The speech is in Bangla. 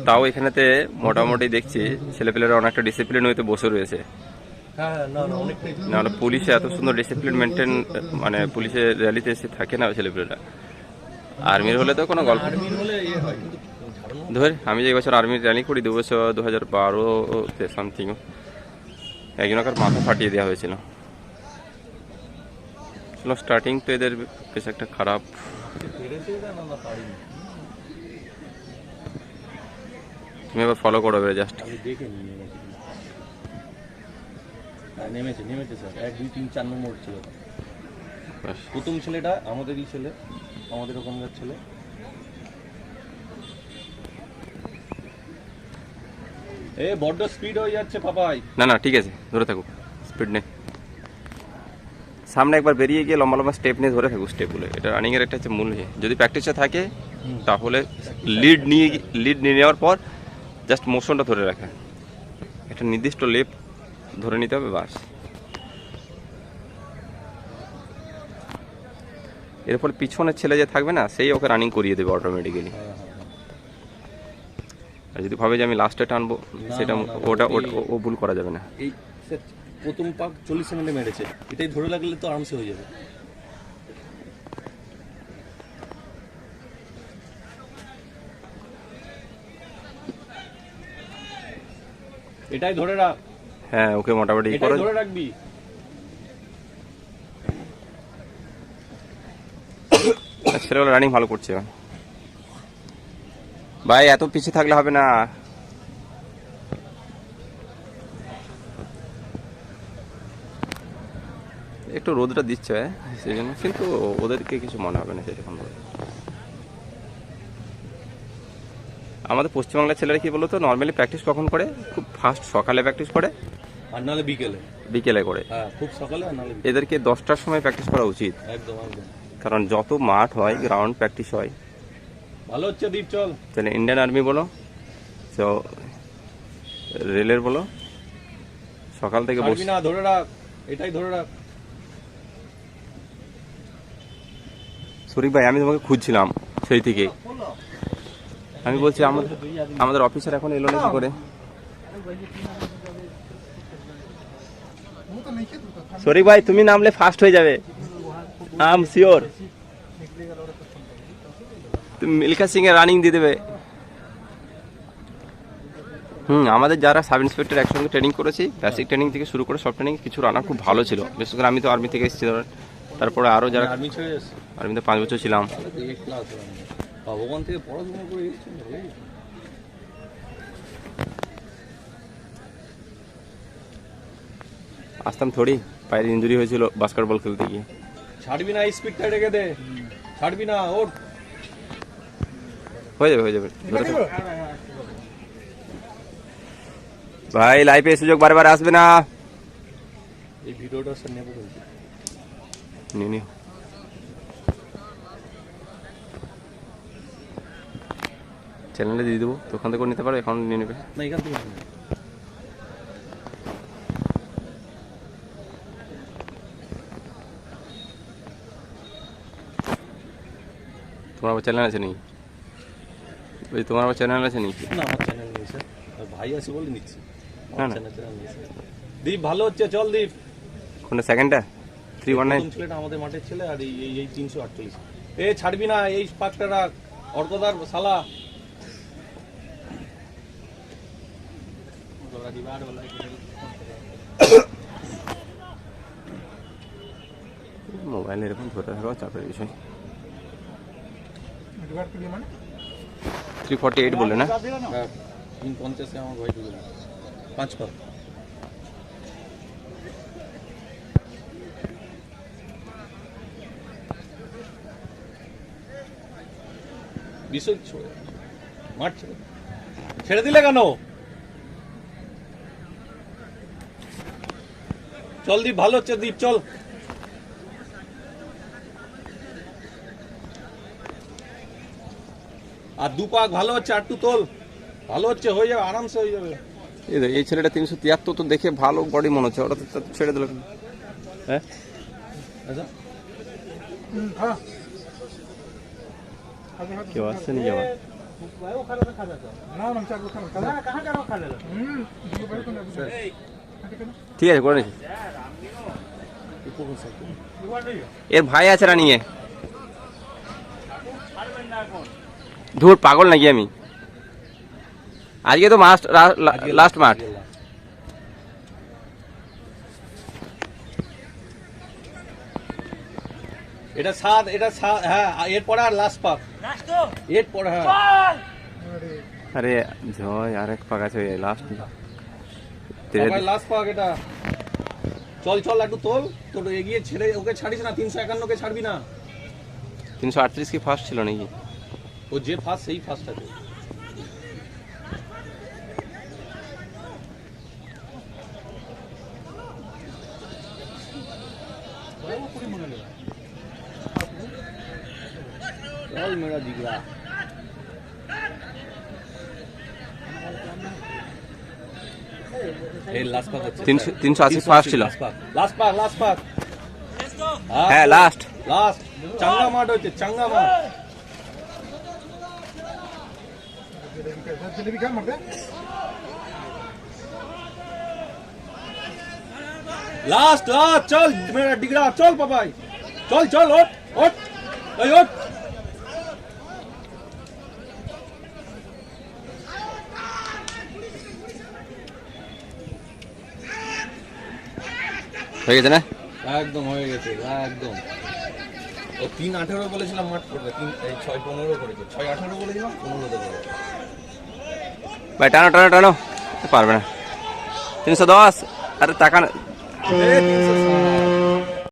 তাও এখানেতে মোটামুটি দেখছি ছেলেপেলেরা অনেকটা ডিসিপ্লিন হইতে বসে রয়েছে। নাহলে পুলিশে এত সুন্দর ডিসিপ্লিন মেনটেন, মানে পুলিশের র্যালিতে এসে থাকে না ছেলেপেলেরা। আর্মির হলে তো কোনো গল্প। ধর আমি যে এবছর আর্মির র্যালি করি 2012-তে সামথিং, একজনকার মাথা ফাটিয়ে দেওয়া হয়েছিল। স্টার্টিং তো এদের বেশ একটা খারাপ। তুমি এবার ফলো করো জাস্ট। নেমেছে স্যার 1 2 3 4 নম্বর ছিল প্রথম ছেলেটা আমাদেরই ছেলে, আমাদের ওখানকার ছেলে। বড্ড স্পিড হয়ে যাচ্ছে পাপাই। না ঠিক আছে, ধরে থাকো, স্পিড নেই। সামনে একবার বেরিয়ে গিয়ে লম্বা লম্বা স্টেপ নিয়ে ধরে থাকো স্টেপগুলো। এটা রানিং এর একটা হচ্ছে মূল। যদি প্র্যাকটিসে থাকে তাহলে লিড নিয়ে নেওয়ার পর জাস্ট মোশনটা ধরে রাখা, একটা নির্দিষ্ট লেপ ধরে নিতে হবে, বাস। এরপর পিছনের ছেলে যে থাকবে না, সেই ওকে রানিং করিয়ে দেবে অটোমেটিক্যালি। আর যদি ভাবে যে আমি লাস্টে টানবো, সেটা ও ভুল করা যাবে না। এই প্রথম পাক 40 সেকেন্ডে মেরেছে, এটাই ধরে লাগলে তো আরামসে হয়ে যাবে। এটাই ধরে রাখ। হ্যাঁ, ওকে মোটামুটি ধরে রাখবি। ছেলেগুলো রানিং ভালো করছে ভাই, এত পিছিয়ে থাকলে হবে না। একটু রোদটা দিচ্ছে সেই জন্য, কিন্তু ওদেরকে কিছু মনে হবে না সেরকম। আমাদের পশ্চিমবাংলার ছেলেরা কি বলতো, নর্মালি প্র্যাকটিস কখন করে, খুব ফাস্ট সকালে প্র্যাকটিস করে, আর নাহলে বিকেলে করে। খুব সকালে আর নাহলে এদেরকে 10টার সময় প্র্যাকটিস করা উচিত। একদম। কারণ যত মাঠ হয়, গ্রাউন্ড প্র্যাকটিস হয়। ভালো হচ্ছে দীপ, চল। তাহলে ইন্ডিয়ান আর্মি বলো, তো রেলের বলো, সকাল থেকে বসবি না, ধরে রাখ, এটাই ধরে রাখ। শরীফ ভাই, আমি তোমাকে খুঁজছিলাম সেই থেকে। আমি বলছি আমাদের অফিসার এখন এলো না কি করে। শরীফ ভাই, তুমি নামলে ফাস্ট হয়ে যাবে, আই এম শিওর। তুমি মিল্খা সিং এর রানিং দিয়ে দেবে। আমাদের যারা সাব ইন্সপেক্টর একসঙ্গে ট্রেনিং করেছি, বেসিক ট্রেনিং থেকে শুরু করে সব ট্রেনিং, কিছু রানার খুব ভালো ছিল। বিশেষ করে আমি তো আর্মি থেকে এসেছি, তারপরে আরো যারা আর্মিতে 5 বছর ছিলাম। ভগবান থেকে পড়াশোনা করে আসতাম থোড়ি, পায়ের ইঞ্জুরি হয়েছিল বাস্কেটবল খেলতে গিয়ে। ছাড়বি না, স্পিডটা রেখে দে, ছাড়বি না। ওর হয়ে যাবে ভাই, লাইফে সুযোগ বারবার আসবে না। এই ভিডিওটা স্যার নেব বলছি, নিও চ্যানেলে দিয়ে দেবো, তো ওখান থেকে নিতে পারো, এখন নিয়ে নেবে না, এখান থেকে তোমার আবার চ্যানেল আছে নাকি? ওই তোমার আবার চ্যানেল আছে নাকি? না, আমার চ্যানেল নেই স্যার, ভাই আছে বলে নিচ্ছি। না দীপ ভালো হচ্ছে, চল দীপ। কোনটা সেকেন্ডটা? 319 ছেলেটা আমাদের মাঠের ছেলে, আর এই 348। ছাড়বি না, এই পাকটা রাখ। অর্কদার শালা মোবাইল এরকম ধরে থাকা চাপের বিষয়। 348 বললে না? 350 আমার ভাই তুলে 5 পা। বিষয় মাঠ ছেড়ে দিলে কেন? চল দীপ, ভালো হচ্ছে দীপ, চল। আর 2 পাক ভালো হচ্ছে, আর 2 তোল, ভালো হচ্ছে, হয়ে যাবে, আরামসে হয়ে যাবে। এই ছেলেটা 373 তো দেখে ভালো বডি মনে হচ্ছে, ওটা তো ছেড়ে দিল। হ্যাঁ, কেউ আসছে নাকি আবার? ঠিক আছে করে নিচ্ছি। এর ভাই আছে রানিং এ। ধুর পাগল নাকি আমি, আজকে তো লাস্ট মাঠ। এটা 7, এটা 7, হ্যাঁ এরপরে আর লাস্ট পাক, এরপরে হ্যাঁ আরে জয় আরেক পাক আছে লাস্ট। লাস্ট পাক এটা। চল চল একটু তোল, তোর এগিয়ে ছেড়ে ওকে ছাড়িস না, 351 কে ছাড়বি না। 338 কি ফার্স্ট ছিল নাকি? ও যে ফার্স্ট সেই ফার্স্ট আছে। चल मेरा जिगरा এই লাস্ট পাক হচ্ছে 380 ফার্স্ট ছিল। লাস্ট পাক হ্যাঁ লাস্ট চাঙ্গা মাঠ হচ্ছে, চাঙ্গা মাঠ। লাস্ট চল মেরা ডিগরা, চল বাবাই, চল চল ওঠ ওঠ এই ওঠ। হয়ে গেছে না? একদম হয়ে গেছে একদম। ও 318 বলেছিলাম মাঠ করবে, 6-15 করেছে, 6-18 বলেছিলাম 15 তে করে। ভাই টানো টানো টানো, পারবে না। 310। আরে টাকা 360